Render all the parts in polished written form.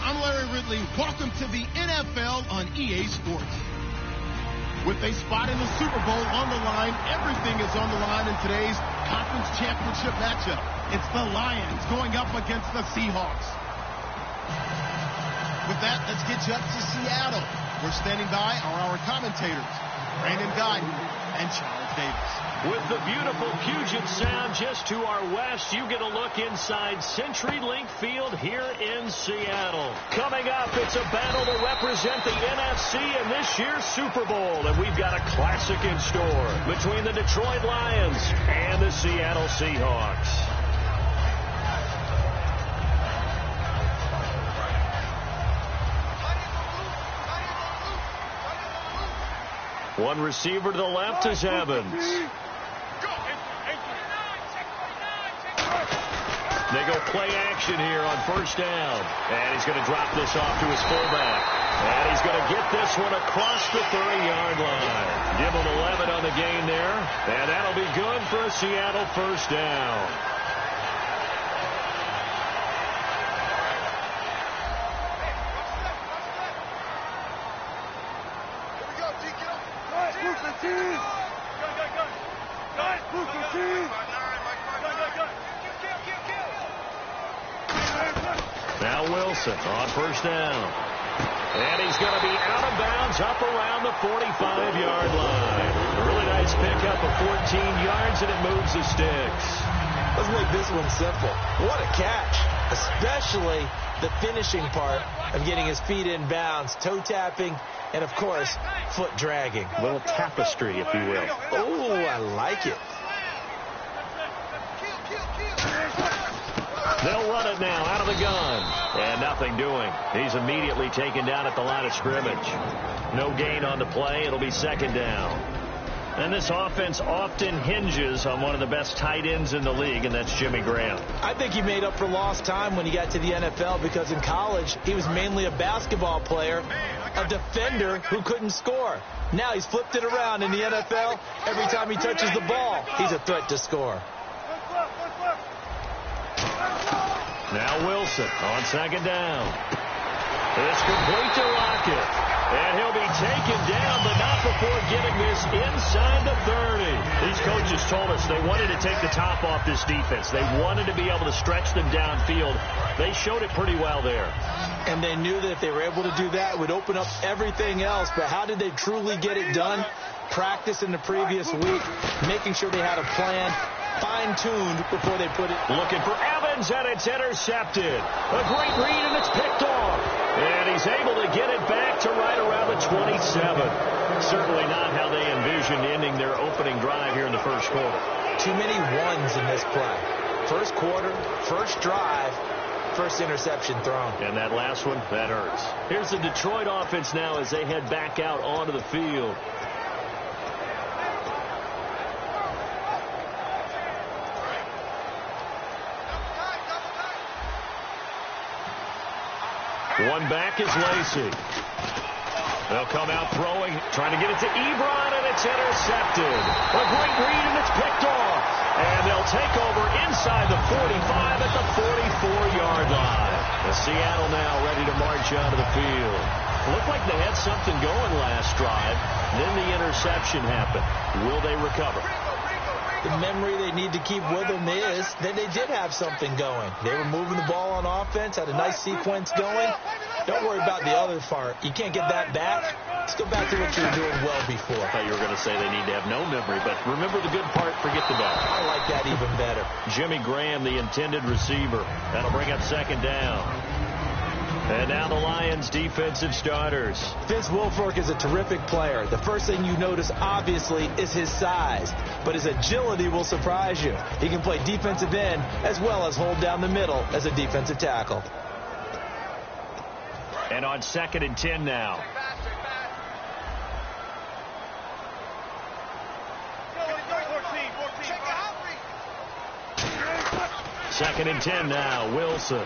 I'm Larry Ridley. Welcome to the NFL on EA Sports. With a spot in the Super Bowl on the line, everything is on the line in today's conference championship matchup. It's the Lions going up against the Seahawks. With that, let's get you up to Seattle. We're standing by are our commentators, Brandon Guyton and Charles Davis. With the beautiful Puget Sound just to our west, you get a look inside CenturyLink Field here in Seattle. Coming up, it's a battle to represent the NFC in this year's Super Bowl. And we've got a classic in store between the Detroit Lions and the Seattle Seahawks. One receiver to the left is Evans. They go play action here on first down. And he's going to drop this off to his fullback. And he's going to get this one across the 30-yard line. Give him 11 on the gain there. And that'll be good for a Seattle first down. Now Wilson on first down. And he's going to be out of bounds up around the 45-yard line. A really nice pickup of 14 yards, and it moves the sticks. Let's make this one simple. What a catch, especially the finishing part of getting his feet in bounds, toe tapping, and, of course, foot dragging. A little tapestry, if you will. Oh, I like it. They'll run it now out of the gun. And nothing doing. He's immediately taken down at the line of scrimmage. No gain on the play. It'll be second down. And this offense often hinges on one of the best tight ends in the league, and that's Jimmy Graham. I think he made up for lost time when he got to the NFL because in college he was mainly a basketball player, a defender who couldn't score. Now he's flipped it around in the NFL. Every time he touches the ball, he's a threat to score. Now Wilson on second down. It's complete to Lockett. And he'll be taken down, but not before getting this inside the 30. These coaches told us they wanted to take the top off this defense. They wanted to be able to stretch them downfield. They showed it pretty well there. And they knew that if they were able to do that, it would open up everything else. But how did they truly get it done? Practice in the previous week, making sure they had a plan, fine-tuned before they put it. Looking for Evans, and it's intercepted. A great read, and it's picked off. And he's able to get it back to right around the 27. Certainly not how they envisioned ending their opening drive here in the first quarter. Too many ones in this play. First quarter, first drive, first interception thrown. And that last one, that hurts. Here's the Detroit offense now as they head back out onto the field. One back is Lacy. They'll come out throwing, trying to get it to Ebron, and it's intercepted. A great read, and it's picked off. And they'll take over inside the 45 at the 44-yard line. The Seattle now ready to march onto the field. Looked like they had something going last drive. Then the interception happened. Will they recover? The memory they need to keep with them is that they did have something going. They were moving the ball on offense, had a nice sequence going. Don't worry about the other part. You can't get that back. Let's go back to what you were doing well before. I thought you were going to say they need to have no memory, but remember the good part, forget the bad. I like that even better. Jimmy Graham, the intended receiver. That'll bring up second down. And now the Lions defensive starters. Vince Wilfork is a terrific player. The first thing you notice, obviously, is his size. But his agility will surprise you. He can play defensive end as well as hold down the middle as a defensive tackle. And on 2nd and 10 now. Second and 10 now. Wilson.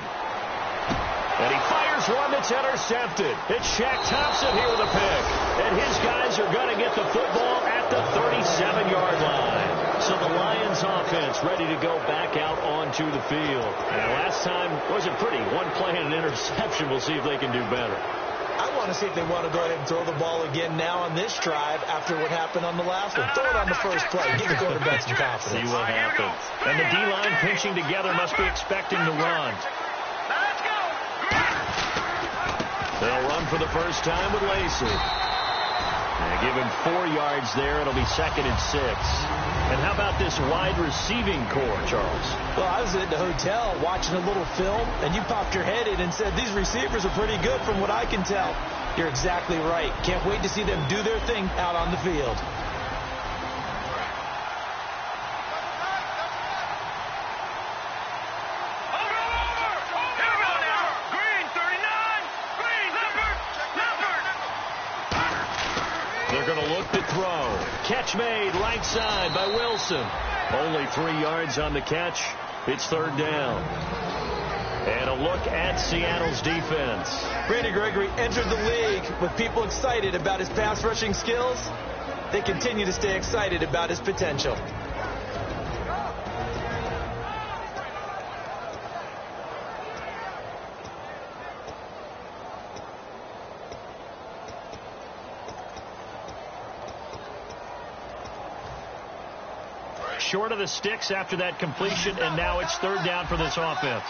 And he fires one that's intercepted. It's Shaq Thompson here with a pick. And his guys are going to get the football at the 37-yard line. So the Lions offense offense ready to go back out onto the field. And last time wasn't pretty. One play and an interception. We'll see if they can do better. I want to see if they want to go ahead and throw the ball again now on this drive after what happened on the last one. Throw it on the first play. Give the quarterback some confidence. See what happens. And the D-line pinching together must be expecting to run. They'll run for the first time with Lacy. They give him 4 yards there. It'll be 2nd and 6. And how about this wide receiving core, Charles? Well, I was at the hotel watching a little film, and you popped your head in and said, these receivers are pretty good from what I can tell. You're exactly right. Can't wait to see them do their thing out on the field. They're going to look to throw. Catch made right side by Wilson. Only 3 yards on the catch. It's 3rd down. And a look at Seattle's defense. Randy Gregory entered the league with people excited about his pass rushing skills. They continue to stay excited about his potential. Short of the sticks after that completion, and now it's 3rd down for this offense.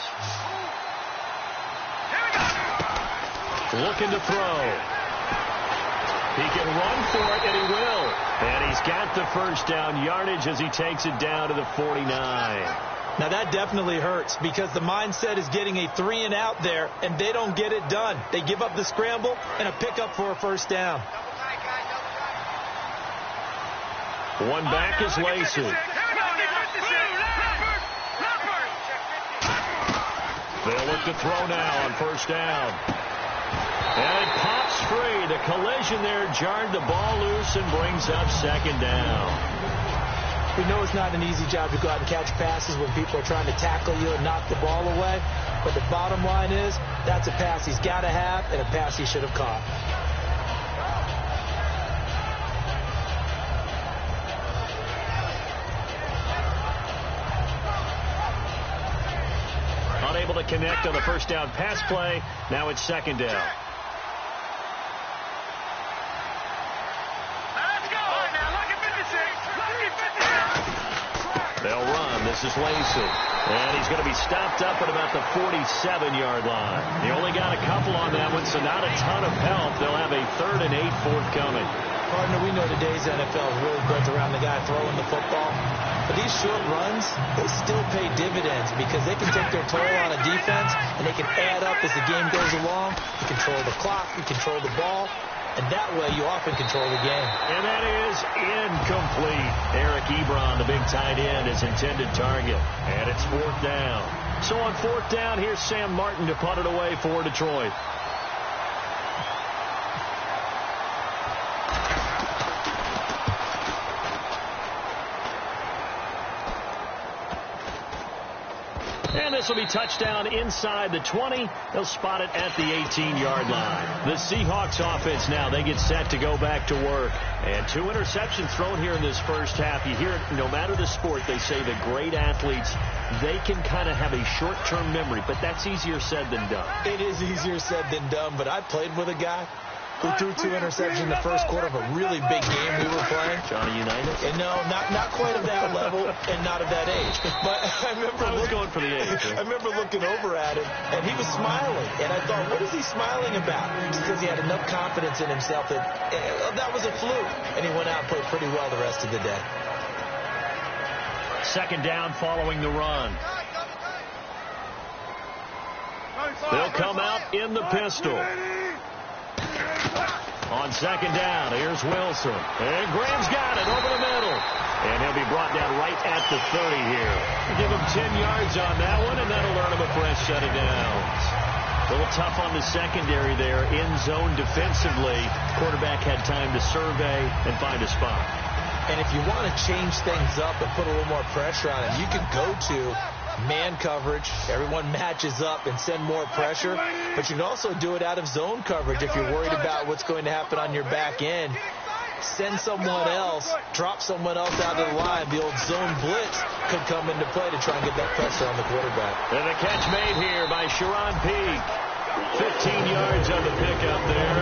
Looking to throw. He can run for it, and he will. And he's got the 1st down yardage as he takes it down to the 49. Now that definitely hurts because the mindset is getting a 3 and out there, and they don't get it done. They give up the scramble and a pickup for a 1st down. One back is Lacy. They'll look to throw now on 1st down. And it pops free. The collision there jarred the ball loose and brings up 2nd down. We know it's not an easy job to go out and catch passes when people are trying to tackle you and knock the ball away. But the bottom line is that's a pass he's got to have and a pass he should have caught. Unable to connect on the 1st down pass play. Now it's 2nd down. They'll run. This is Lacy. And he's going to be stopped up at about the 47-yard line. He only got a couple on that one, so not a ton of help. They'll have a 3rd and 8 forthcoming. Partner, we know today's NFL is really built around the guy throwing the football. But these short runs, they still pay dividends because they can take their toll on a defense and they can add up as the game goes along. You control the clock, you control the ball, and that way you often control the game. And that is incomplete. Eric Ebron, the big tight end, is intended target. And it's 4th down. So on 4th down, here's Sam Martin to punt it away for Detroit. And this will be touchdown inside the 20. They'll spot it at the 18-yard line. The Seahawks offense now, they get set to go back to work. And 2 interceptions thrown here in this 1st half. You hear it, no matter the sport, they say the great athletes, they can kind of have a short-term memory, but that's easier said than done. It is easier said than done, but I played with a guy who threw 2 interceptions in the 1st quarter of a really big game we were playing. Johnny Unitas? And no, not quite of that level and not of that age. But I was going for the age. I remember looking over at him, and he was smiling. And I thought, what is he smiling about? Because he had enough confidence in himself that that was a fluke. And he went out and played pretty well the rest of the day. 2nd down following the run. They'll come out in the pistol. On 2nd down, here's Wilson. And Graham's got it over the middle. And he'll be brought down right at the 30 here. Give him 10 yards on that one, and that'll earn him a fresh set of downs. A little tough on the secondary there. In zone defensively. Quarterback had time to survey and find a spot. And if you want to change things up and put a little more pressure on him, you can go to man coverage. Everyone matches up and send more pressure. But you can also do it out of zone coverage if you're worried about what's going to happen on your back end. send someone else, drop someone else out of the line. The old zone blitz could come into play to try and get that pressure on the quarterback. And the catch made here by Sharon Peak. 15 yards on the pickup there.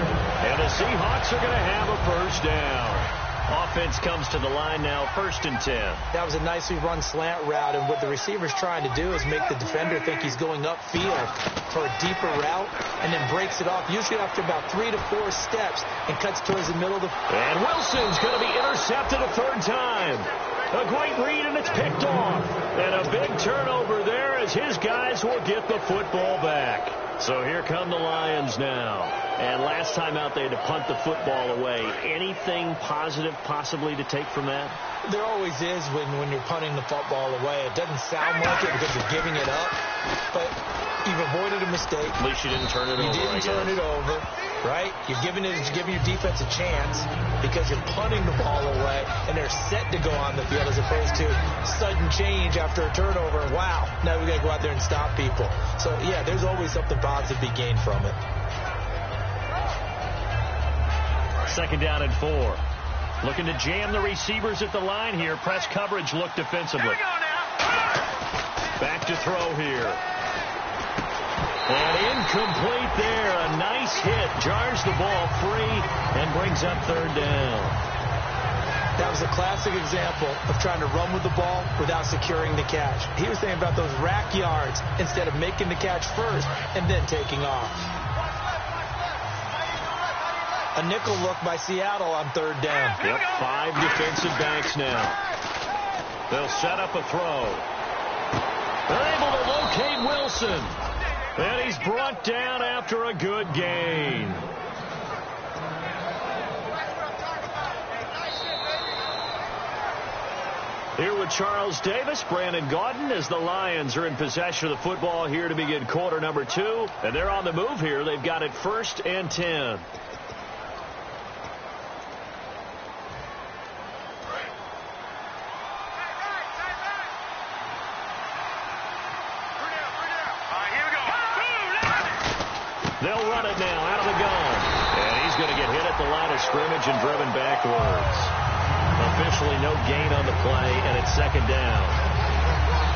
And the Seahawks are going to have a first down. Offense comes to the line now, 1st and 10. That was a nicely run slant route, and what the receiver's trying to do is make the defender think he's going upfield for a deeper route, and then breaks it off, usually after about 3 to 4 steps, and cuts towards the middle of the... And Wilson's going to be intercepted a 3rd time. A great read, and it's picked off. And a big turnover there as his guys will get the football back. So here come the Lions now. And last time out, they had to punt the football away. Anything positive possibly to take from that? There always is when you're punting the football away. It doesn't sound like it because you're giving it up, but you've avoided a mistake. At least you didn't turn it over. You didn't turn it over, right? You're giving your defense a chance because you're punting the ball away, and they're set to go on the field as opposed to sudden change after a turnover. Wow, now we got to go out there and stop people. So, yeah, there's always something positive to be gained from it. 2nd down and 4. Looking to jam the receivers at the line here. Press coverage look defensively. Back to throw here. And incomplete there. A nice hit. Jars the ball free and brings up 3rd down. That was a classic example of trying to run with the ball without securing the catch. He was thinking about those rack yards instead of making the catch first and then taking off. A nickel look by Seattle on 3rd down. Yep, 5 defensive backs now. They'll set up a throw. They're able to locate Wilson. And he's brought down after a good gain. Here with Charles Davis, Brandon Gaudin, as the Lions are in possession of the football here to begin quarter number 2. And they're on the move here. They've got it 1st and 10. They'll run it now out of the gun. And he's going to get hit at the line of scrimmage and driven backwards. Officially no gain on the play, and it's 2nd down.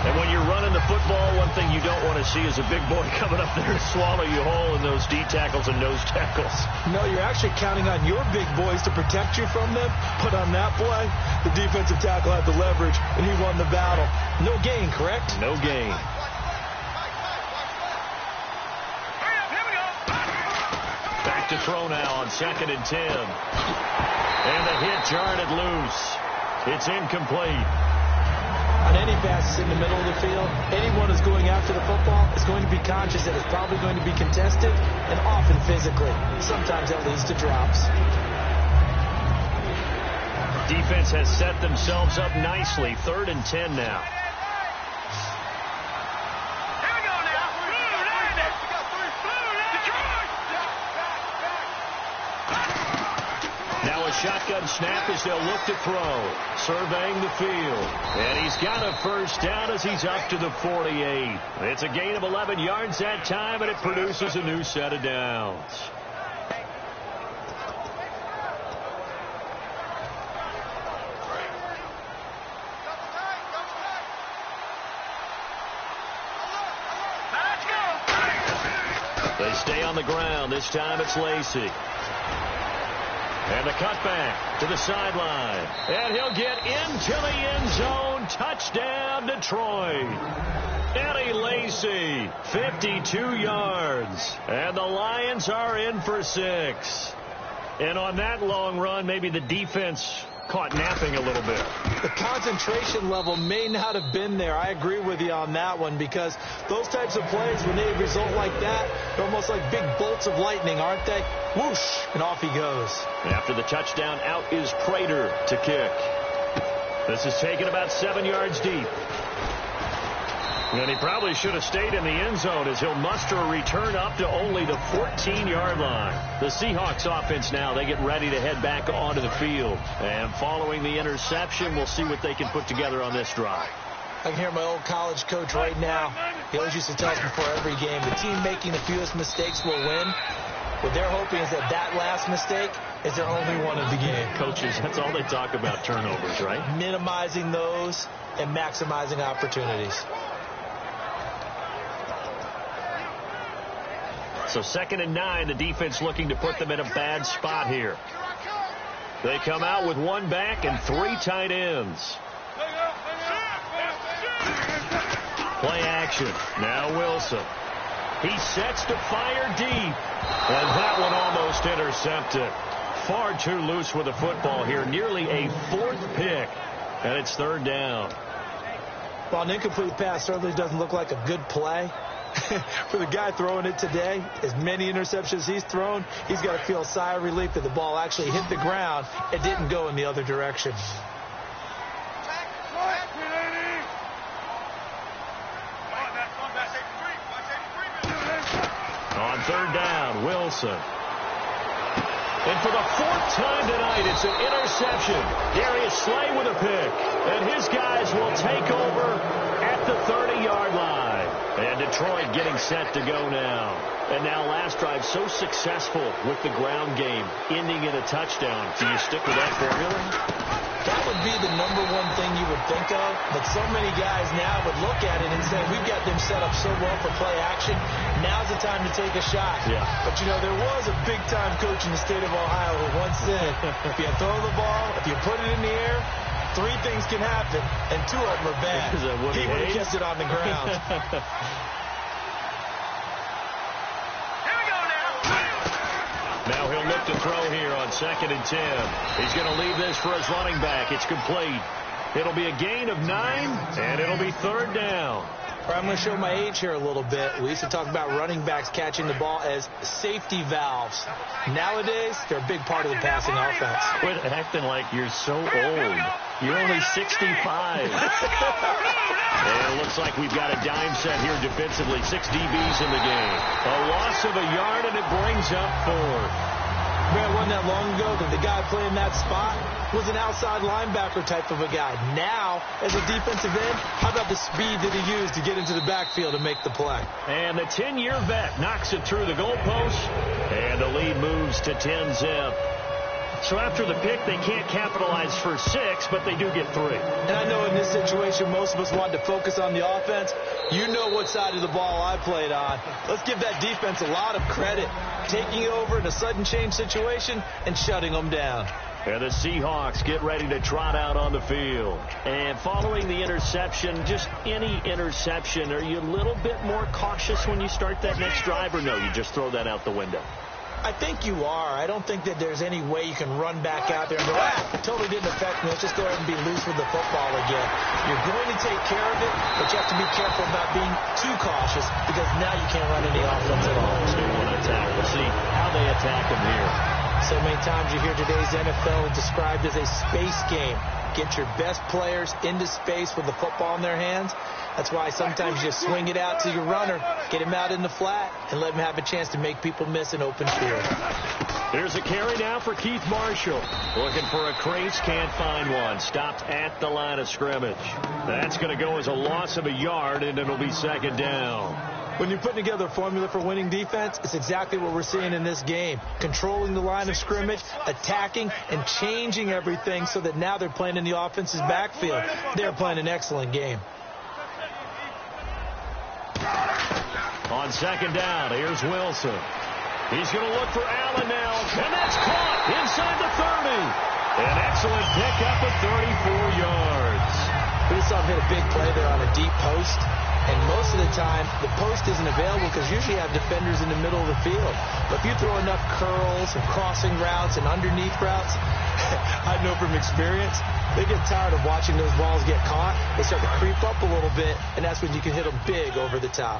And when you're running the football, one thing you don't want to see is a big boy coming up there to swallow you whole in those D tackles and nose tackles. No, you're actually counting on your big boys to protect you from them. But on that play, the defensive tackle had the leverage, and he won the battle. No gain, correct? No gain. Back to throw now on 2nd and 10. And the hit jarred it loose. It's incomplete. On any passes in the middle of the field, anyone who's going after the football is going to be conscious that it's probably going to be contested and often physically. Sometimes that leads to drops. Defense has set themselves up nicely. 3rd and 10 now. Now a shotgun snap as they'll look to throw. Surveying the field. And he's got a 1st down as he's up to the 48. It's a gain of 11 yards that time, and it produces a new set of downs. They stay on the ground. This time it's Lacy. And the cutback to the sideline. And he'll get into the end zone. Touchdown, Detroit. Eddie Lacy, 52 yards. And the Lions are in for 6. And on that long run, maybe the defense caught napping a little bit. The concentration level may not have been there. I agree with you on that one, because those types of plays, when they result like that, they're almost like big bolts of lightning, aren't they? Whoosh, and off he goes. After the touchdown, out is Prater to kick. This is taken about 7 yards deep. And he probably should have stayed in the end zone as he'll muster a return up to only the 14-yard line. The Seahawks offense now, they get ready to head back onto the field. And following the interception, we'll see what they can put together on this drive. I can hear my old college coach right now. He always used to tell us before every game, the team making the fewest mistakes will win. What they're hoping is that last mistake is their only one of the game. Coaches, that's all they talk about, turnovers, right? Minimizing those and maximizing opportunities. So 2nd and 9, the defense looking to put them in a bad spot here. They come out with 1 back and 3 tight ends. Play action. Now Wilson. He sets to fire deep. And that one almost intercepted. Far too loose with the football here. Nearly a 4th pick. And it's 3rd down. Well, an incomplete pass certainly doesn't look like a good play. For the guy throwing it today, as many interceptions he's thrown, he's got to feel a sigh of relief that the ball actually hit the ground and didn't go in the other direction. On 3rd down, Wilson. And for the 4th time tonight, it's an interception. Darius Slay with a pick. And his guys will take over at the 30-yard line. And Detroit getting set to go now. And now last drive so successful with the ground game, ending in a touchdown. Do you stick with that formula? That would be the #1 thing you would think of, but so many guys now would look at it and say, we've got them set up so well for play action, now's the time to take a shot. Yeah. But, you know, there was a big-time coach in the state of Ohio who once said, if you throw the ball, if you put it in the air, 3 things can happen, and 2 of them are bad. He would have kept it on the ground. Now he'll look to throw here on 2nd and 10. He's going to leave this for his running back. It's complete. It'll be a gain of 9, and it'll be 3rd down. I'm going to show my age here a little bit. We used to talk about running backs catching the ball as safety valves. Nowadays, they're a big part of the passing offense. Quit acting like you're so old. You're only 65. And it looks like we've got a dime set here defensively. 6 DBs in the game. A loss of a yard, and it brings up 4th. Man, it wasn't that long ago that the guy playing that spot was an outside linebacker type of a guy. Now, as a defensive end, how about the speed that he used to get into the backfield and make the play? And the 10-year vet knocks it through the goalpost, and the lead moves to 10-zip. So after the pick, they can't capitalize for 6, but they do get 3. And I know in this situation, most of us wanted to focus on the offense. You know what side of the ball I played on. Let's give that defense a lot of credit, taking over in a sudden change situation and shutting them down. And the Seahawks get ready to trot out on the field. And following the interception, just any interception, are you a little bit more cautious when you start that next drive, or no, you just throw that out the window? I think you are. I don't think that there's any way you can run back out there and go, it totally didn't affect me. Let's just go ahead and be loose with the football again. You're going to take care of it, but you have to be careful about being too cautious because now you can't run any offense at all. So you want to attack. We'll see how they attack them here. So many times you hear today's NFL described as a space game. Get your best players into space with the football in their hands. That's why sometimes you swing it out to your runner, get him out in the flat, and let him have a chance to make people miss an open field. Here's a carry now for Keith Marshall. Looking for a crease, can't find one. Stopped at the line of scrimmage. That's going to go as a loss of a yard, and it'll be 2nd down. When you're putting together a formula for winning defense, it's exactly what we're seeing in this game. Controlling the line of scrimmage, attacking, and changing everything so that now they're playing in the offense's backfield. They're playing an excellent game. On 2nd down, here's Wilson. He's going to look for Allen now, and that's caught inside the 30. An excellent pickup of 34 yards. We just saw him hit a big play there on a deep post. And most of the time, the post isn't available because usually you have defenders in the middle of the field. But if you throw enough curls and crossing routes and underneath routes, I know from experience, they get tired of watching those balls get caught. They start to creep up a little bit, and that's when you can hit them big over the top.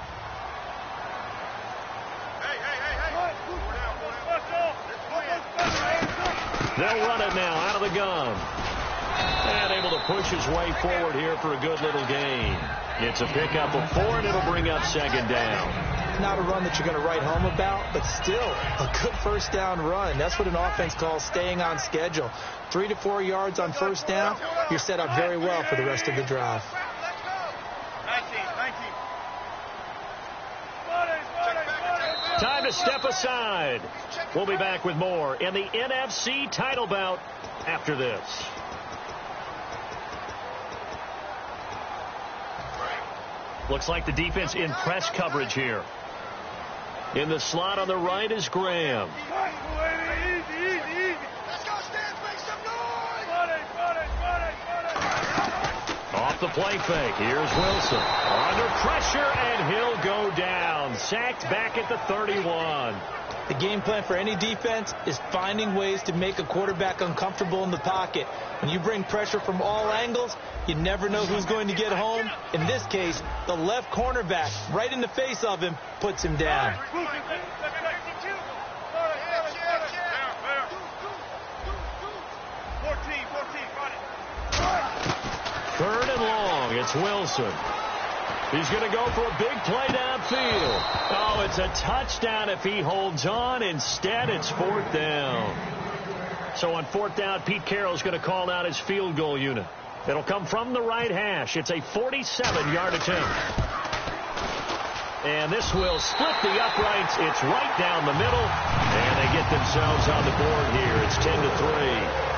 They'll run it now out of the gun. And able to push his way forward here for a good little gain. It's a pickup of 4, and it'll bring up 2nd down. Not a run that you're going to write home about, but still a good 1st down run. That's what an offense calls staying on schedule. 3 to 4 yards on 1st down, you're set up very well for the rest of the drive. time to step aside. We'll be back with more in the NFC title bout after this. Looks like the defense in press coverage here. In the slot on the right is Graham. Off the play fake, here's Wilson. Under pressure, and he'll go down. Sacked back at the 31. The game plan for any defense is finding ways to make a quarterback uncomfortable in the pocket. When you bring pressure from all angles, you never know who's going to get home. In this case, the left cornerback, right in the face of him, puts him down. Third and long, it's Wilson. He's going to go for a big play downfield. Oh, it's a touchdown if he holds on. Instead, it's fourth down. So on fourth down, Pete Carroll's going to call out his field goal unit. It'll come from the right hash. It's a 47-yard attempt. And this will split the uprights. It's right down the middle. And they get themselves on the board here. It's 10-3.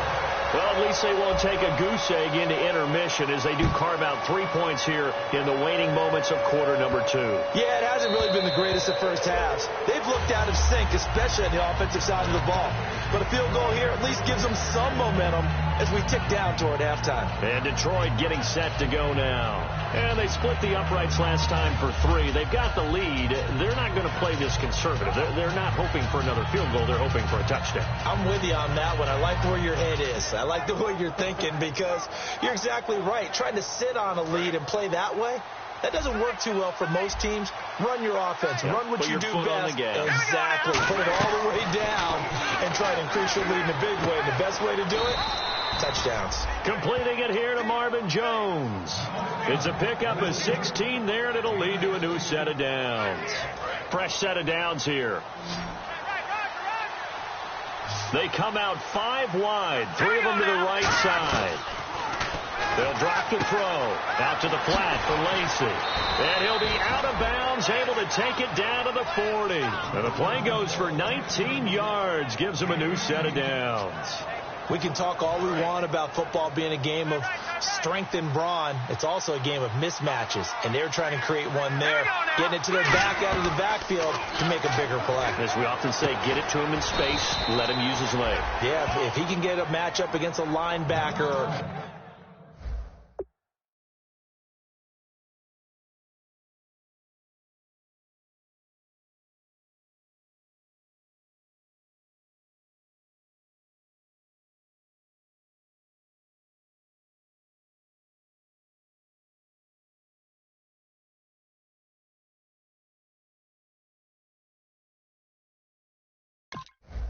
Well, at least they won't take a goose egg into intermission as they do carve out 3 points here in the waning moments of quarter number 2. Yeah, it hasn't really been the greatest of first halves. They've looked out of sync, especially on the offensive side of the ball. But a field goal here at least gives them some momentum as we tick down toward halftime. And Detroit getting set to go now. And they split the uprights last time for 3. They've got the lead. They're not going to play this conservative. They're not hoping for another field goal. They're hoping for a touchdown. I'm with you on that one. I like where your head is. I like the way you're thinking because you're exactly right. Trying to sit on a lead and play that way, that doesn't work too well for most teams. Run your offense. Yep. Run what Put you do your foot best. on the gas. Exactly. Put it all the way down and try to increase your lead in a big way. And the best way to do it, touchdowns. Completing it here to Marvin Jones. It's a pickup of 16 there, and it'll lead to a new set of downs. Fresh set of downs here. They come out 5 wide, 3 of them to the right side. They'll drop the throw. Out to the flat for Lacy. And he'll be out of bounds, able to take it down to the 40. And the play goes for 19 yards, gives him a new set of downs. We can talk all we want about football being a game of strength and brawn. It's also a game of mismatches, and they're trying to create one there, getting it to their back out of the backfield to make a bigger play. As we often say, get it to him in space, let him use his leg. Yeah, if he can get a matchup against a linebacker.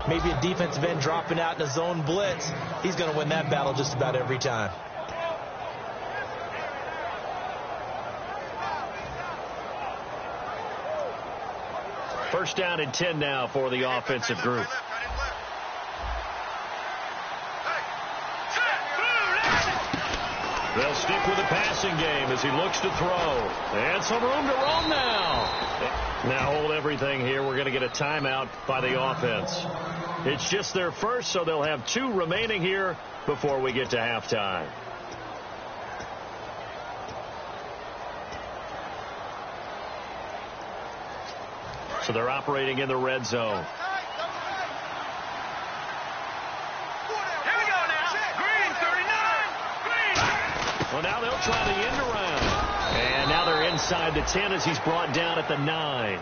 Maybe a defensive end dropping out in a zone blitz. He's going to win that battle just about every time. First down and 10 now for the offensive group. They'll stick with the passing game as he looks to throw. And some room to roam now. Now hold everything here. We're going to get a timeout by the offense. It's just their first, so they'll have 2 remaining here before we get to halftime. So they're operating in the red zone. Well, now they'll try the end around. And now they're inside the 10 as he's brought down at the 9.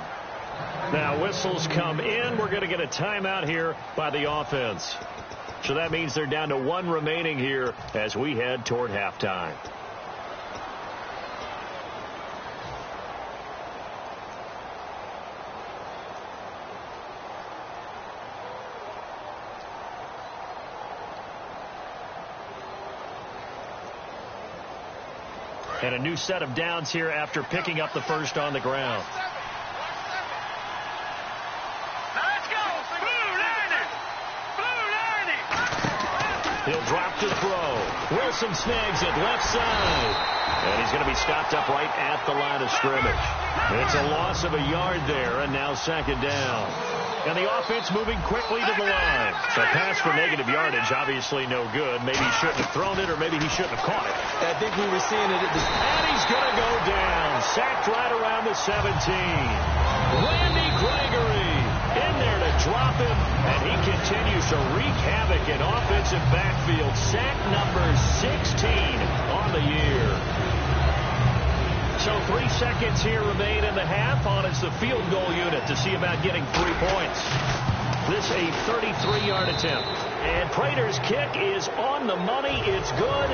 Now whistles come in. We're going to get a timeout here by the offense. So that means they're down to 1 remaining here as we head toward halftime. And a new set of downs here after picking up the first on the ground. He'll drop to throw. Wilson snags it left side. And he's going to be stopped up right at the line of scrimmage. It's a loss of a yard there, and now second down. And the offense moving quickly to the line. So pass for negative yardage, obviously no good. Maybe he shouldn't have thrown it, or maybe he shouldn't have caught it. I think we were seeing it at this. And he's going to go down. Sacked right around the 17. Randy Gregory in there to drop him, and he continues to wreak havoc in offensive backfield. Sack number 16 on the year. So 3 seconds here remain in the half. On is the field goal unit to see about getting 3 points. This a 33-yard attempt. And Prater's kick is on the money. It's good.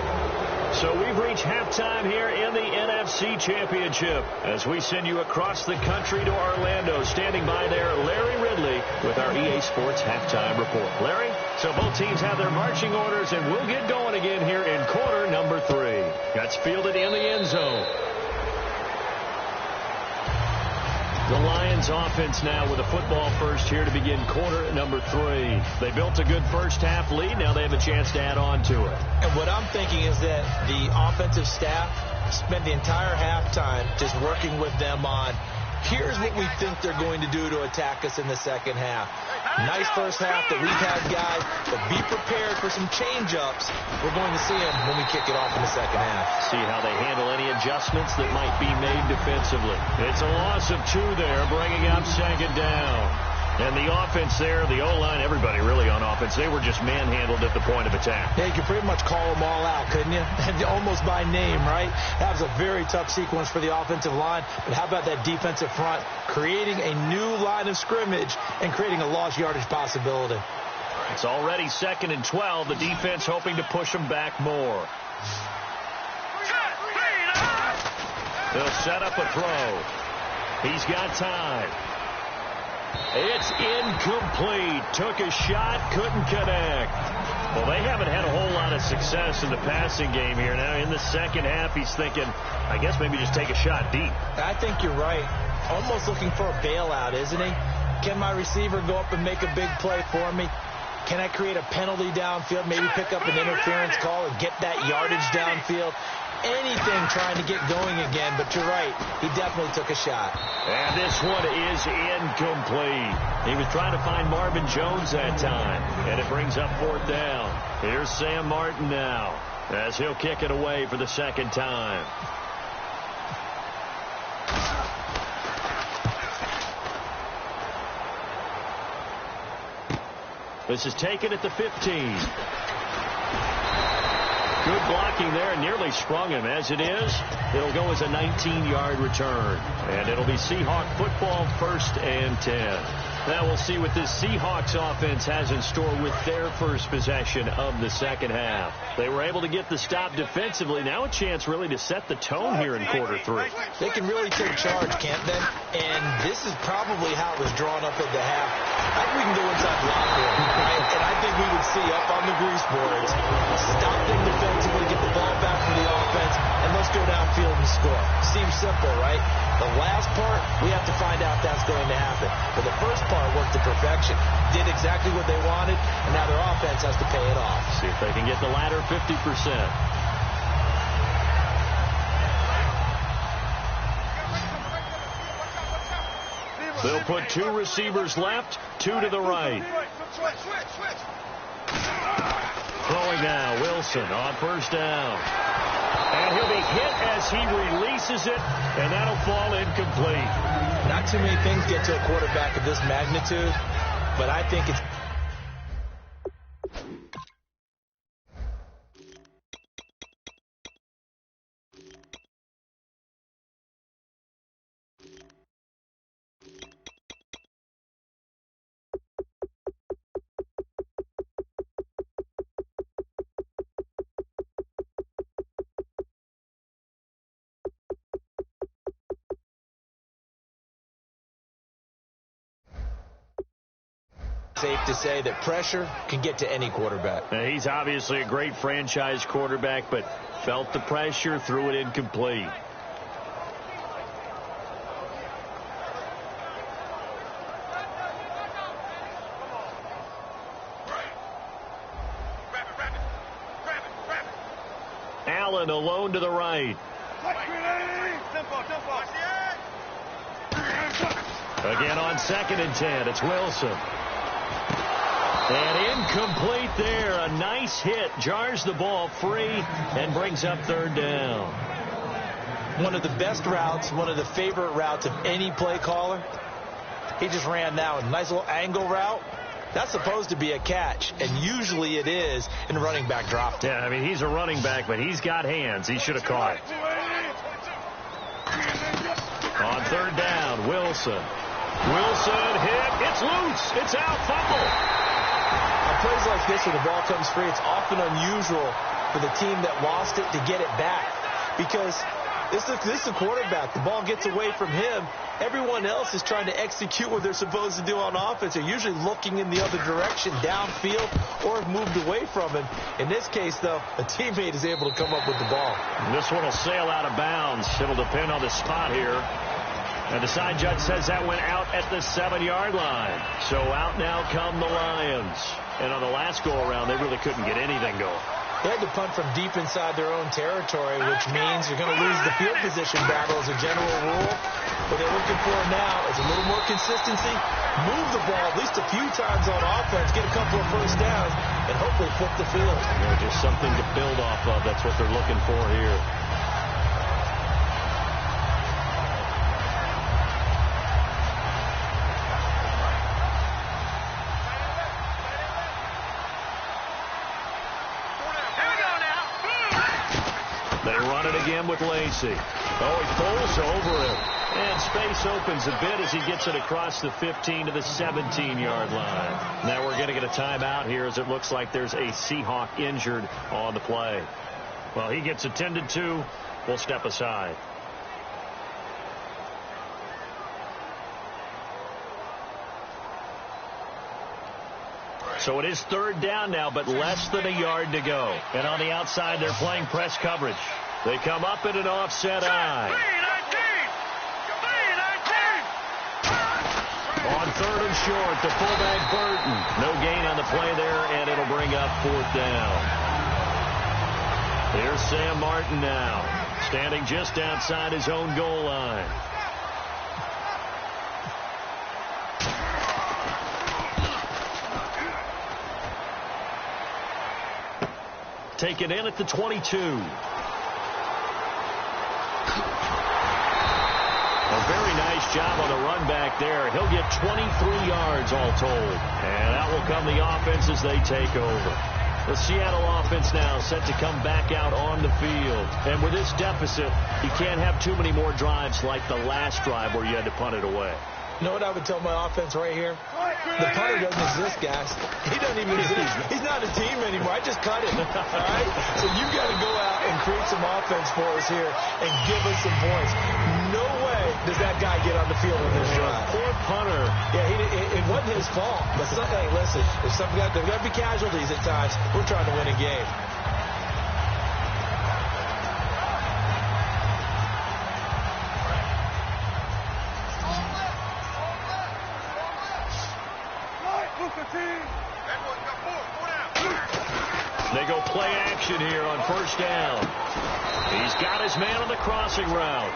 So we've reached halftime here in the NFC Championship as we send you across the country to Orlando. Standing by there, Larry Ridley with our EA Sports Halftime Report. Larry, so both teams have their marching orders, and we'll get going again here in quarter number 3. That's fielded in the end zone. The Lions offense now with a football first here to begin quarter number 3. They built a good first half lead. Now they have a chance to add on to it. And what I'm thinking is that the offensive staff spent the entire halftime just working with them on, here's what we think they're going to do to attack us in the second half. Nice first half that we've had, guys, but be prepared for some change-ups. We're going to see them when we kick it off in the second half. See how they handle any adjustments that might be made defensively. It's a loss of 2 there, bringing up second down. And the offense there, the O-line, everybody really on offense, they were just manhandled at the point of attack. Yeah, you could pretty much call them all out, couldn't you? Almost by name, right? That was a very tough sequence for the offensive line. But how about that defensive front creating a new line of scrimmage and creating a lost yardage possibility? It's already 2nd and 12. The defense hoping to push them back more. They'll set up a throw. He's got time. It's incomplete. Took a shot, couldn't connect. Well, they haven't had a whole lot of success in the passing game here. Now in the second half, he's thinking, I guess maybe just take a shot deep. I think you're right. Almost looking for a bailout, isn't he? Can my receiver go up and make a big play for me? Can I create a penalty downfield, maybe pick up an interference call and get that yardage downfield? Anything trying to get going again, but you're right. He definitely took a shot. And this one is incomplete. He was trying to find Marvin Jones that time, and it brings up 4th down. Here's Sam Martin now as he'll kick it away for the second time. This is taken at the 15. Good blocking there, nearly sprung him. As it is, it'll go as a 19-yard return. And it'll be Seahawk football, 1st and 10. Now we'll see what this Seahawks offense has in store with their first possession of the second half. They were able to get the stop defensively. Now a chance really to set the tone here in quarter 3. They can really take charge, can't they? And this is probably how it was drawn up at the half. I think we can go inside the locker room, right? And I think we would see up on the grease boards, stopping defensively, get the ball back from the offense, and let's go downfield and score. Seems simple, right? The last part, we have to find out that's going to happen. But the first part worked to perfection. Did exactly what they wanted, and now their offense has to pay it off. See if they can get the latter 50%. They'll put 2 receivers left, 2 to the right. Throwing now, Wilson on 1st down. And he'll be hit as he releases it, and that'll fall incomplete. Not too many things get to a quarterback of this magnitude, but I think it's... safe to say that pressure can get to any quarterback. Now, he's obviously a great franchise quarterback, but felt the pressure, threw it incomplete. Allen alone to the right. Again on 2nd and 10. It's Wilson. And incomplete there. A nice hit. Jars the ball free and brings up 3rd down. One of the best routes, one of the favorite routes of any play caller. He just ran that one. Nice little angle route. That's supposed to be a catch, and usually it is, and the running back dropped it. Yeah, I mean, he's a running back, but he's got hands. He should have caught it. On 3rd down, Wilson. Wilson hit. It's loose. It's out. Fumble. On plays like this where the ball comes free, it's often unusual for the team that lost it to get it back, because this is a quarterback. The ball gets away from him. Everyone else is trying to execute what they're supposed to do on offense. They're usually looking in the other direction, downfield, or have moved away from him. In this case, though, a teammate is able to come up with the ball. This one will sail out of bounds. It'll depend on the spot here. And the side judge says that went out at the 7-yard line. So out now come the Lions. And on the last go-around, they really couldn't get anything going. They had to punt from deep inside their own territory, which means you're going to lose the field position battle as a general rule. What they're looking for now is a little more consistency, move the ball at least a few times on offense, get a couple of first downs, and hopefully flip the field. Just something to build off of. That's what they're looking for here. With Lacy. Oh, he pulls over him. And space opens a bit as he gets it across the 15 to the 17-yard line. Now we're going to get a timeout here as it looks like there's a Seahawk injured on the play. Well, he gets attended to. We'll step aside. So it is 3rd down now, but less than a yard to go. And on the outside, they're playing press coverage. They come up in an offset eye. On 3rd and short, the fullback Burton. No gain on the play there, and it'll bring up 4th down. Here's Sam Martin now, standing just outside his own goal line. Taken in at the 22. A very nice job on the run back there. He'll get 23 yards all told. And out will come the offense as they take over. The Seattle offense now set to come back out on the field. And with this deficit, you can't have too many more drives like the last drive where you had to punt it away. You know what I would tell my offense right here? The punter doesn't exist, guys. He doesn't even exist. He's not a team anymore. I just cut him. All right? So you've got to go out and create some offense for us here and give us some points. No way does that guy get on the field on this drive. Poor punter. Yeah, it wasn't his fault. But hey, listen, there's got to be casualties at times. We're trying to win a game. They go play action here on 1st down. He's got his man on the crossing route.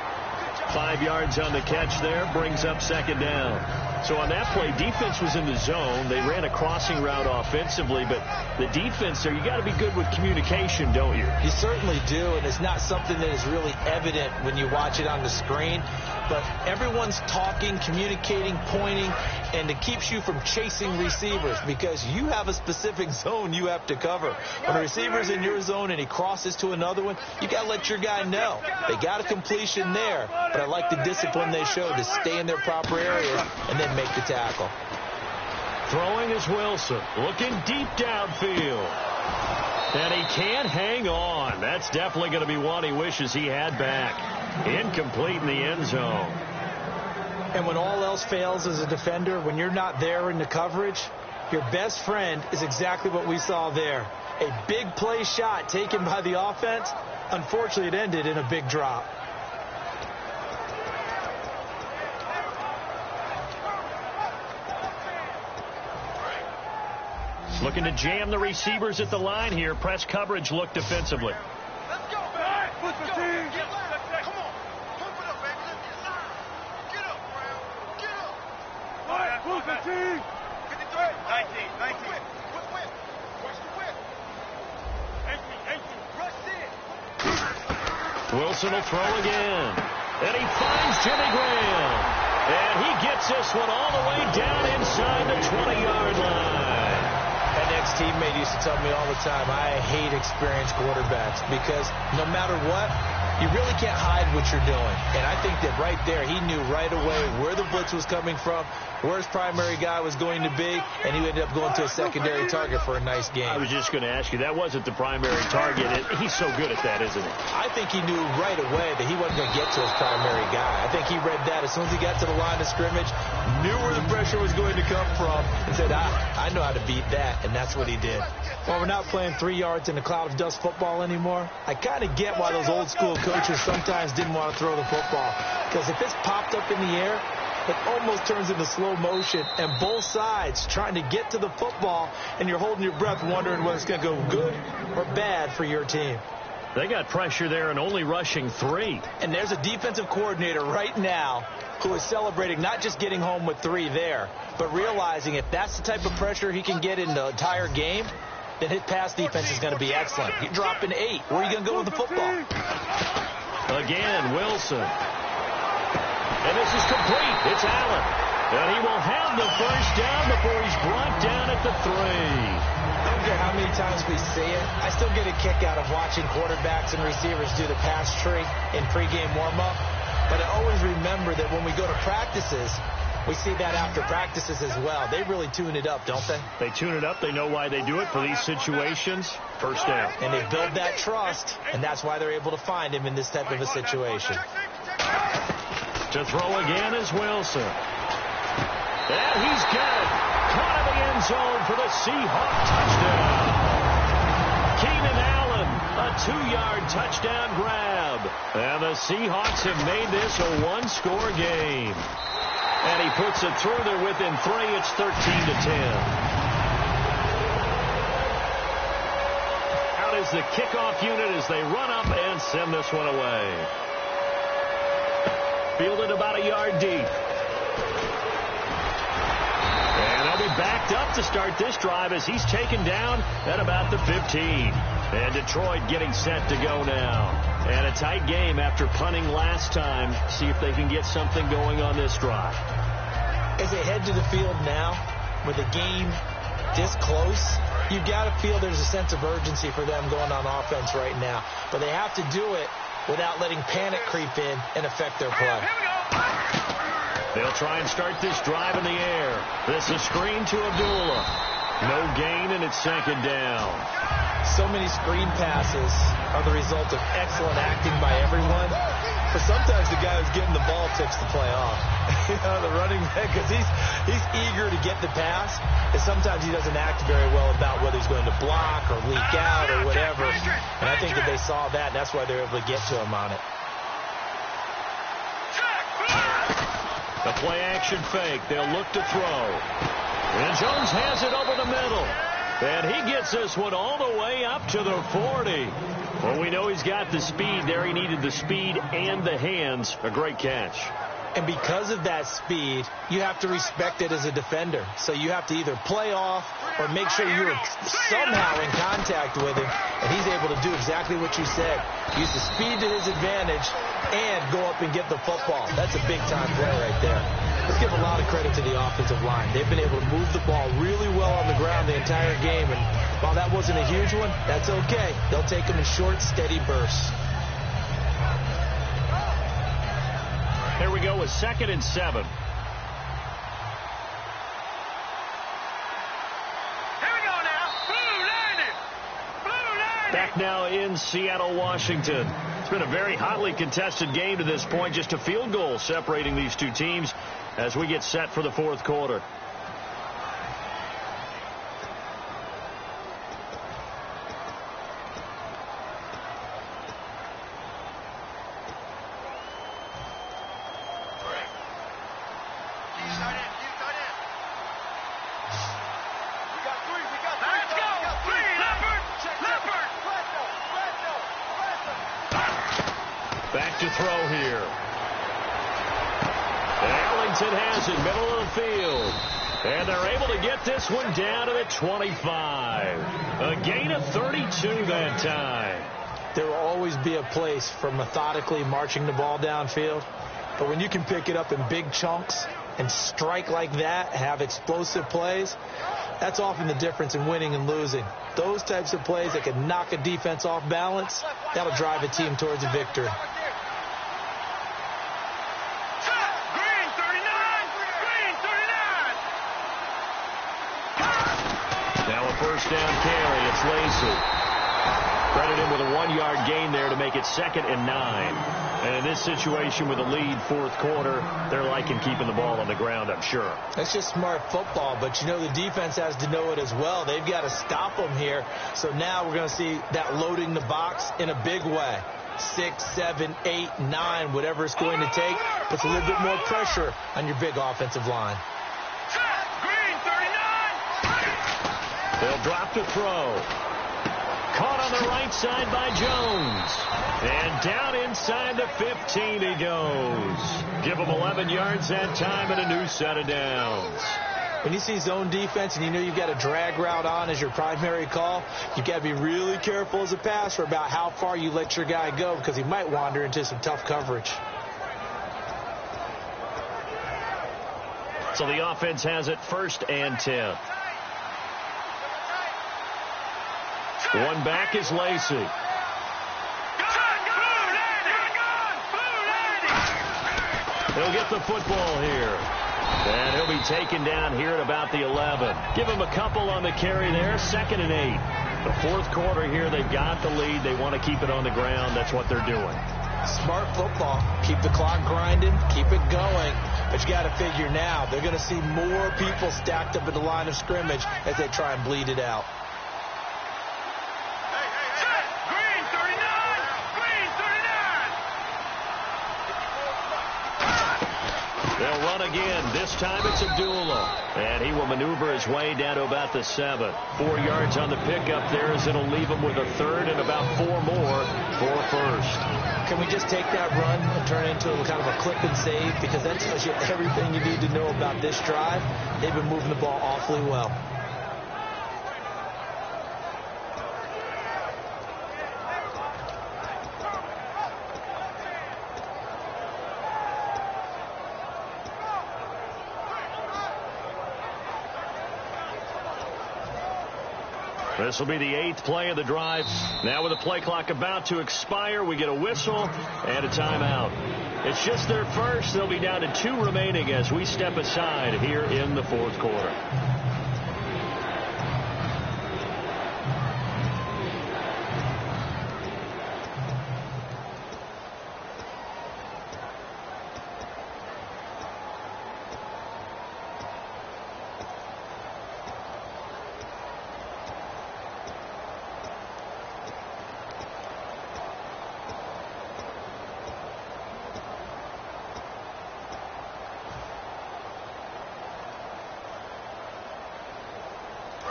5 yards on the catch there, brings up 2nd down. So on that play, defense was in the zone. They ran a crossing route offensively, but the defense there, you got to be good with communication, don't you? You certainly do, and it's not something that is really evident when you watch it on the screen. But everyone's talking, communicating, pointing, and it keeps you from chasing receivers because you have a specific zone you have to cover. When a receiver's in your zone and he crosses to another one, you got to let your guy know. They got a completion there, but I like the discipline they showed to stay in their proper areas and then make the tackle. Throwing is Wilson, looking deep downfield. And he can't hang on. That's definitely going to be one he wishes he had back. Incomplete in the end zone. And when all else fails as a defender, when you're not there in the coverage, your best friend is exactly what we saw there. A big play shot taken by the offense. Unfortunately, it ended in a big drop. Looking to jam the receivers at the line here. Press coverage look defensively. Let's go. Let's go. Come on. Pump it up, baby. Let's get up, Brown. Get up. All right, move the team. 53. 19. Whip. Watch the whip. 18. Rush in. Wilson will throw again. And he finds Jimmy Graham. And he gets this one all the way down inside the 20-yard line. An ex-teammate used to tell me all the time, I hate experienced quarterbacks because no matter what, you really can't hide what you're doing. And I think that right there, he knew right away where the blitz was coming from, where his primary guy was going to be, and he ended up going to a secondary target for a nice game. I was just going to ask you, that wasn't the primary target. He's so good at that, isn't he? I think he knew right away that he wasn't going to get to his primary guy. I think he read that as soon as he got to the line of scrimmage, knew where the pressure was going to come from, and said, I know how to beat that, and that's what he did. Well, we're not playing 3 yards in a cloud of dust football anymore. I kind of get why those old school coaches sometimes didn't want to throw the football. Because if it's popped up in the air, it almost turns into slow motion, and both sides trying to get to the football, and you're holding your breath wondering whether it's going to go good or bad for your team. They got pressure there and only rushing 3. And there's a defensive coordinator right now who is celebrating not just getting home with 3 there, but realizing if that's the type of pressure he can get in the entire game, then his pass defense is going to be excellent. You're dropping 8. Where are you going to go with the football? Again, Wilson. And this is complete. It's Allen. And he will have the first down before he's brought down at the 3. I don't care how many times we see it. I still get a kick out of watching quarterbacks and receivers do the pass tree in pregame warm-up. But I always remember that when we go to practices, we see that after practices as well. They really tune it up, don't they? They tune it up. They know why they do it for these situations. First down. And they build that trust, and that's why they're able to find him in this type of a situation. To throw again is Wilson. And he's good. Caught in the end zone for the Seahawk touchdown. Keenan Allen, a 2-yard touchdown grab. And the Seahawks have made this a 1-score game. And he puts it through there within 3. It's 13-10. Out is the kickoff unit as they run up and send this one away. Fielded about a yard deep. And they'll be backed up to start this drive as he's taken down at about the 15. And Detroit getting set to go now. And a tight game after punting last time. See if they can get something going on this drive. As they head to the field now, with the game this close, you've got to feel there's a sense of urgency for them going on offense right now. But they have to do it without letting panic creep in and affect their play. They'll try and start this drive in the air. This is screen to Abdullah. No gain, and it's second down. So many screen passes are the result of excellent acting by everyone. But sometimes the guy who's getting the ball tips the play off. You know, the running back, because he's eager to get the pass, and sometimes he doesn't act very well about whether he's going to block or leak out or whatever. And I think that they saw that, and that's why they were able to get to him on it. The play-action fake. They'll look to throw. And Jones has it over the middle. And he gets this one all the way up to the 40. Well, we know he's got the speed there. He needed the speed and the hands. A great catch. And because of that speed, you have to respect it as a defender. So you have to either play off or make sure you're somehow in contact with him. And he's able to do exactly what you said. Use the speed to his advantage and go up and get the football. That's a big-time play right there. Let's give a lot of credit to the offensive line. They've been able to move the ball really well on the ground the entire game. And while that wasn't a huge one, that's okay. They'll take them in short, steady bursts. Here we go with 2nd and 7. Back now in Seattle, Washington. It's been a very hotly contested game to this point. Just a field goal separating these two teams as we get set for the 4th quarter. back to throw here. Ellington has it, middle of the field. And they're able to get this one down to the 25. A gain of 32 that time. There will always be a place for methodically marching the ball downfield. But when you can pick it up in big chunks and strike like that, have explosive plays, that's often the difference in winning and losing. Those types of plays that can knock a defense off balance, that'll drive a team towards a victory. Now a first down carry. It's Lacy. Credit him with a 1-yard gain there to make it 2nd and 9. And in this situation with a lead, fourth quarter, they're liking keeping the ball on the ground, I'm sure. That's just smart football, but you know the defense has to know it as well. They've got to stop them here. So now we're going to see that loading the box in a big way. 6, 7, 8, 9, whatever it's going to take, puts a little bit more pressure on your big offensive line. They'll drop to throw. Caught on the right side by Jones. And down inside the 15 he goes. Give him 11 yards that time and a new set of downs. When you see zone defense and you know you've got a drag route on as your primary call, you've got to be really careful as a passer about how far you let your guy go because he might wander into some tough coverage. So the offense has it 1st and 10. One back is Lacy. He'll get the football here. And he'll be taken down here at about the 11. Give him a couple on the carry there. 2nd and 8. The fourth quarter here, they've got the lead. They want to keep it on the ground. That's what they're doing. Smart football. Keep the clock grinding. Keep it going. But you got to figure now, they're going to see more people stacked up at the line of scrimmage as they try and bleed it out. They'll run again. This time it's Abdullah. And he will maneuver his way down to about the 7. 4 yards on the pickup there as it'll leave him with a 3rd and about 4 more for a 1st. Can we just take that run and turn it into kind of a clip and save? Because that tells you everything you need to know about this drive. They've been moving the ball awfully well. This will be the 8th play of the drive. Now with the play clock about to expire, we get a whistle and a timeout. It's just their first. They'll be down to 2 remaining as we step aside here in the fourth quarter.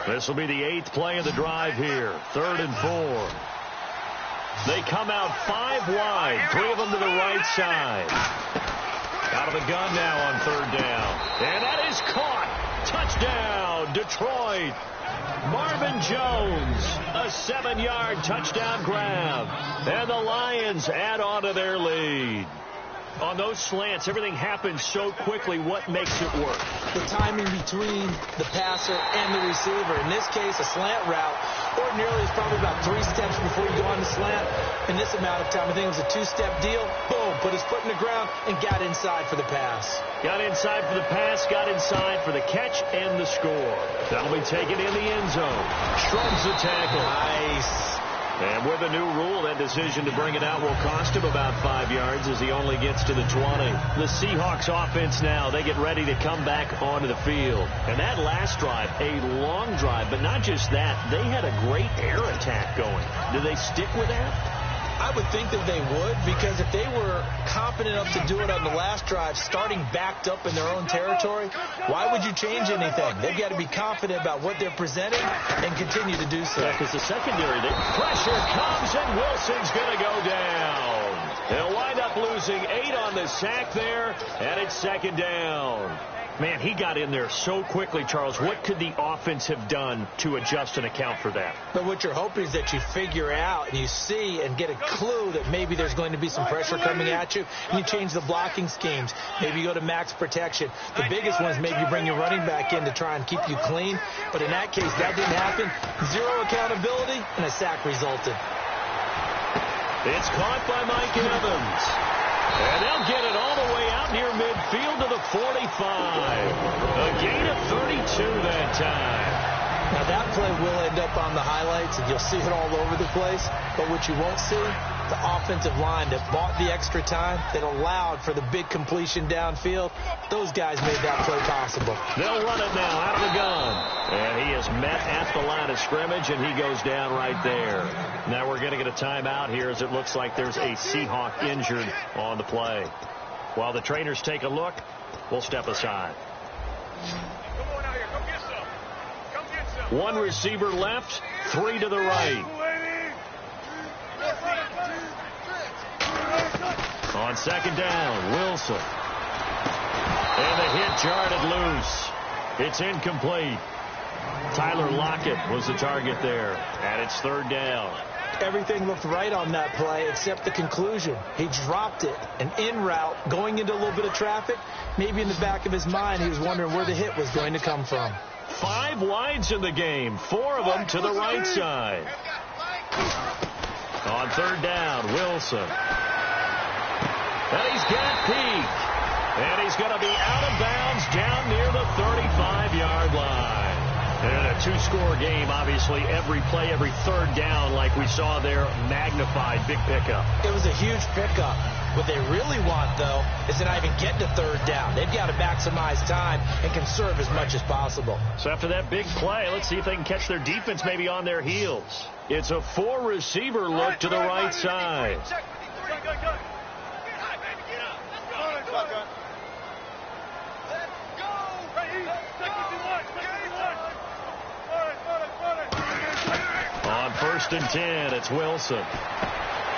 This will be the 8th play of the drive here. 3rd and 4. They come out 5 wide. 3 of them to the right side. Out of the gun now on 3rd down. And that is caught. Touchdown, Detroit. Marvin Jones, a 7-yard touchdown grab. And the Lions add on to their lead. On those slants, everything happens so quickly. What makes it work? The timing between the passer and the receiver. In this case, a slant route ordinarily is probably about 3 steps before you go on the slant. In this amount of time, I think it was a 2-step deal. Boom, put his foot in the ground and got inside for the pass. Got inside for the pass, got inside for the catch and the score. That'll be taken in the end zone. Shrugs the tackle. Nice. And with a new rule, that decision to bring it out will cost him about 5 yards as he only gets to the 20. The Seahawks offense now, they get ready to come back onto the field. And that last drive, a long drive, but not just that, they had a great air attack going. Do they stick with that? I would think that they would, because if they were confident enough to do it on the last drive, starting backed up in their own territory, why would you change anything? They've got to be confident about what they're presenting and continue to do so. Yeah, because the secondary, pressure comes, and Wilson's going to go down. They'll wind up up losing 8 on the sack there, and it's second down. Man, he got in there so quickly, Charles. What could the offense have done to adjust and account for that? But what you're hoping is that you figure out and you see and get a clue that maybe there's going to be some pressure coming at you, and you change the blocking schemes. Maybe you go to max protection. The biggest one is maybe you bring your running back in to try and keep you clean. But in that case, that didn't happen. Zero accountability, and a sack resulted. It's caught by Mike Evans. And they'll get it all the way out near midfield to the 45. A gain of 32 that time. Now, that play will end up on the highlights, and you'll see it all over the place. But what you won't see, the offensive line that bought the extra time, that allowed for the big completion downfield, those guys made that play possible. They'll run it now out of the gun. And he is met at the line of scrimmage, and he goes down right there. Now we're going to get a timeout here as it looks like there's a Seahawk injured on the play. While the trainers take a look, we'll step aside. Come on out here. Come get some. Come get some. One receiver left, 3 to the right. On second down, Wilson. And the hit jarred loose. It's incomplete. Tyler Lockett was the target there, and it's third down. Everything looked right on that play except the conclusion. He dropped it, an in route, going into a little bit of traffic. Maybe in the back of his mind, he was wondering where the hit was going to come from. 5 wides in the game, 4 of them to the right side. On third down, Wilson. And he's got Peak. And he's going to be out of bounds down near the 35-yard line. And a 2-score game, obviously, every play, every third down, like we saw there, magnified, big pickup. It was a huge pickup. What they really want, though, is to not even get to third down. They've got to maximize time and conserve as much as possible. So after that big play, let's see if they can catch their defense maybe on their heels. It's a 4-receiver look to the right side. On first and 10, it's Wilson.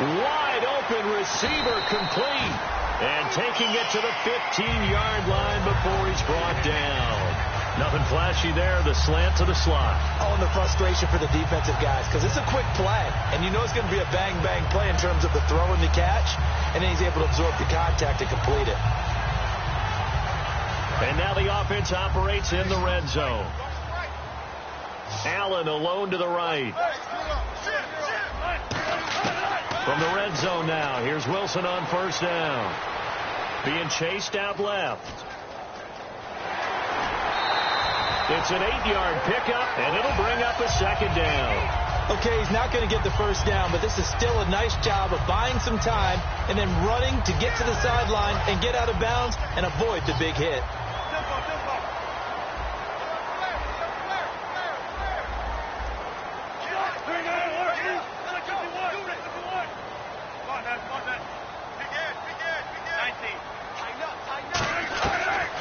Wide open receiver complete. And taking it to the 15-yard line before he's brought down. Nothing flashy there, the slant to the slot. Oh, and the frustration for the defensive guys, because it's a quick play. And you know it's going to be a bang-bang play in terms of the throw and the catch. And then he's able to absorb the contact and complete it. And now the offense operates in the red zone. Allen alone to the right. From the red zone now, here's Wilson on first down. Being chased out left. It's an 8-yard pickup, and it'll bring up a second down. Okay, he's not going to get the first down, but this is still a nice job of buying some time and then running to get to the sideline and get out of bounds and avoid the big hit.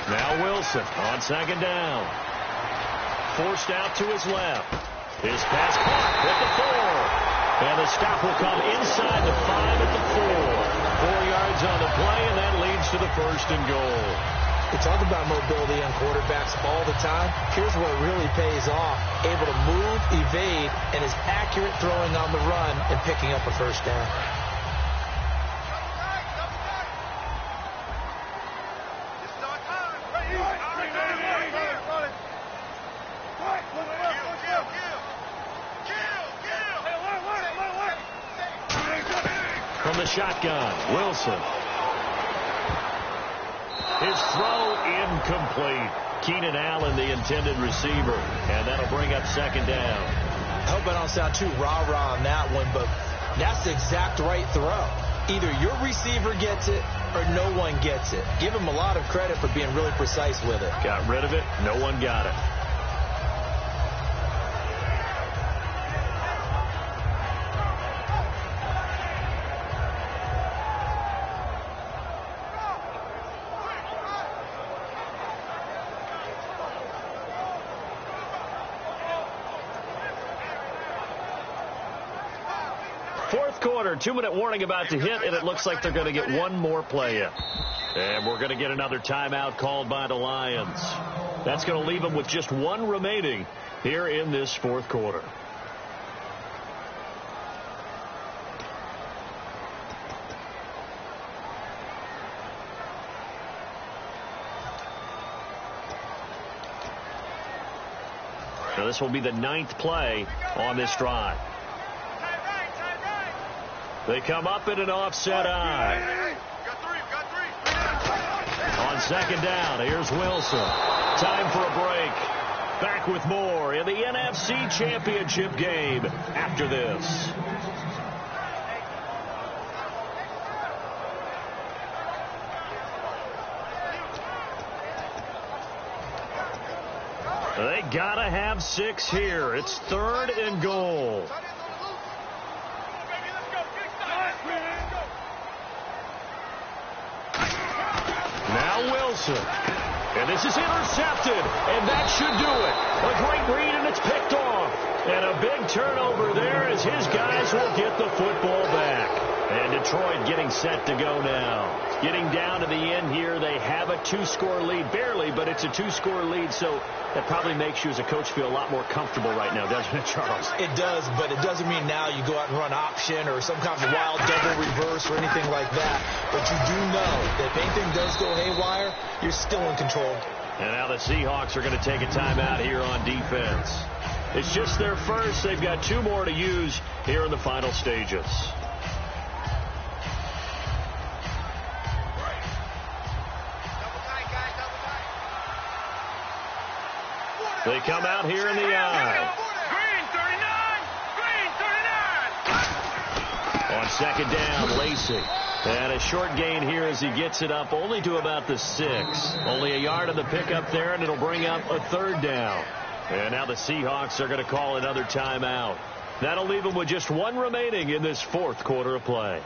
Now Wilson on second down. Forced out to his left. His pass caught at the 4. And the stop will come inside the 5 at the 4. 4 yards on the play, and that leads to the first and goal. We talk about mobility on quarterbacks all the time. Here's where it really pays off. Able to move, evade, and is accurate throwing on the run and picking up a first down. From the shotgun, Wilson. His throw incomplete. Keenan Allen, the intended receiver, and that'll bring up second down. I hope I don't sound too rah-rah on that one, but that's the exact right throw. Either your receiver gets it or no one gets it. Give him a lot of credit for being really precise with it. Got rid of it. No one got it. Fourth quarter, 2-minute warning about to hit, and it looks like they're going to get one more play in. And we're going to get another timeout called by the Lions. That's going to leave them with just one remaining here in this fourth quarter. So this will be the 9th play on this drive. They come up in an offset eye. On second down, here's Wilson. Time for a break. Back with more in the NFC Championship game after this. They gotta have 6 here. It's 3rd and goal. Now Wilson. And this is intercepted. And that should do it. A great read, and it's picked off. And a big turnover there as his guys will get the football back. And Detroit getting set to go now. Getting down to the end here. They have a 2-score lead. Barely, but it's a 2-score lead. So that probably makes you as a coach feel a lot more comfortable right now, doesn't it, Charles? It does, but it doesn't mean now you go out and run option or some kind of wild double reverse or anything like that. But you do know that if anything does go haywire, you're still in control. And now the Seahawks are going to take a timeout here on defense. It's just their first. They've got 2 more to use here in the final stages. They come out here in the eye. Green 39. On second down, Lacy. And a short gain here as he gets it up only to about the 6. Only a yard on the pickup there, and it'll bring up a 3rd down. And now the Seahawks are going to call another timeout. That'll leave them with just 1 remaining in this fourth quarter of play.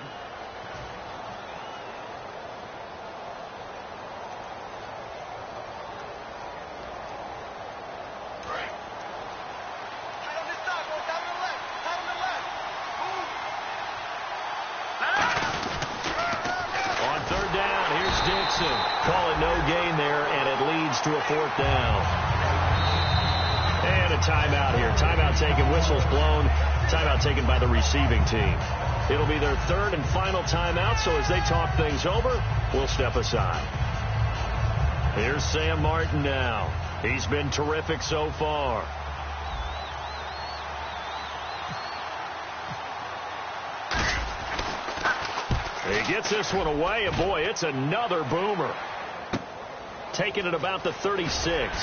Call it no gain there, and it leads to a 4th down. And a timeout here. Timeout taken, whistles blown. Timeout taken by the receiving team. It'll be their 3rd and final timeout, so as they talk things over, we'll step aside. Here's Sam Martin now. He's been terrific so far. He gets this one away, and boy, it's another boomer. Taking it about the 36.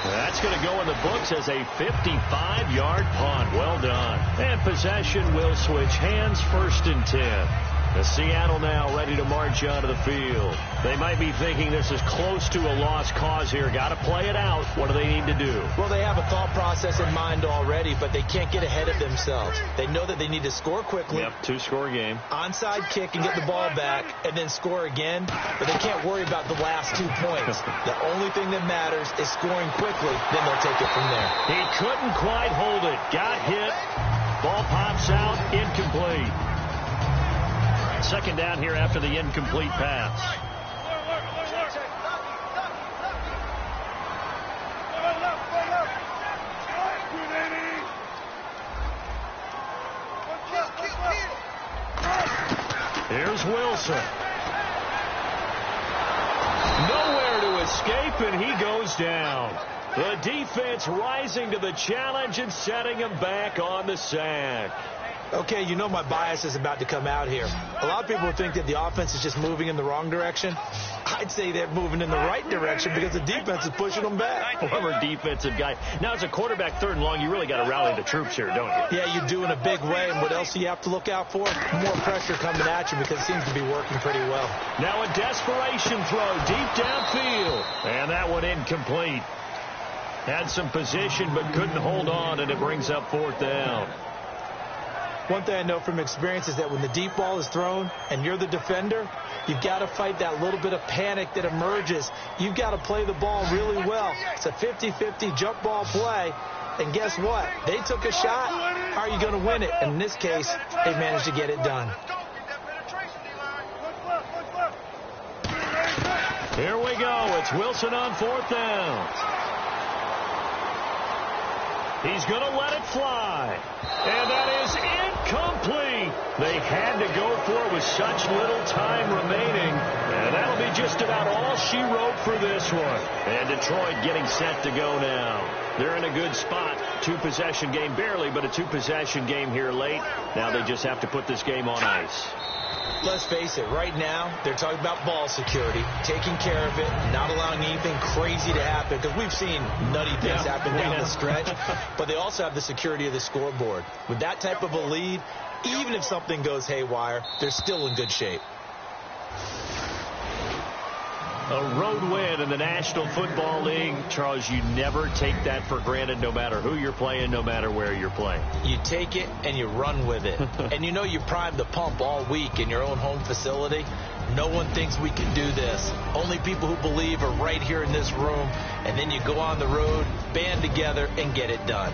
That's going to go in the books as a 55-yard punt. Well done. And possession will switch hands, 1st and 10. The Seattle now ready to march onto the field. They might be thinking this is close to a lost cause here. Got to play it out. What do they need to do? Well, they have a thought process in mind already, but they can't get ahead of themselves. They know that they need to score quickly. Yep, 2-score game. Onside kick and get the ball back and then score again, but they can't worry about the last 2 points. The only thing that matters is scoring quickly, then they'll take it from there. He couldn't quite hold it. Got hit. Ball pops out. Incomplete. Second down here after the incomplete pass. Here's Wilson. Nowhere to escape, and he goes down. The defense rising to the challenge and setting him back on the sack. Okay, you know my bias is about to come out here. A lot of people think that the offense is just moving in the wrong direction. I'd say they're moving in the right direction because the defense is pushing them back. Former defensive guy. Now, as a quarterback 3rd and long, you really got to rally the troops here, don't you? Yeah, you do in a big way. And what else do you have to look out for? More pressure coming at you because it seems to be working pretty well. Now a desperation throw deep downfield. And that one incomplete. Had some position but couldn't hold on, and it brings up 4th down. One thing I know from experience is that when the deep ball is thrown and you're the defender, you've got to fight that little bit of panic that emerges. You've got to play the ball really well. It's a 50-50 jump ball play. And guess what? They took a shot. How are you going to win it? And in this case, they managed to get it done. Here we go. It's Wilson on 4th down. He's going to let it fly. And that is incomplete. They had to go for it with such little time remaining. And that'll be just about all she wrote for this one. And Detroit getting set to go now. They're in a good spot. 2-possession game, barely, but a 2-possession game here late. Now they just have to put this game on ice. Let's face it, right now, they're talking about ball security, taking care of it, not allowing anything crazy to happen, because we've seen nutty things happen down the stretch, but they also have the security of the scoreboard. With that type of a lead, even if something goes haywire, they're still in good shape. A road win in the National Football League. Charles, you never take that for granted no matter who you're playing, no matter where you're playing. You take it and you run with it. And you know you primed the pump all week in your own home facility. No one thinks we can do this. Only people who believe are right here in this room. And then you go on the road, band together, and get it done.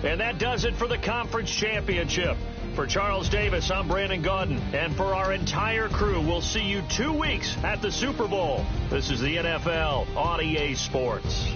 And that does it for the conference championship. For Charles Davis, I'm Brandon Gaudin. And for our entire crew, we'll see you 2 weeks at the Super Bowl. This is the NFL on EA Sports.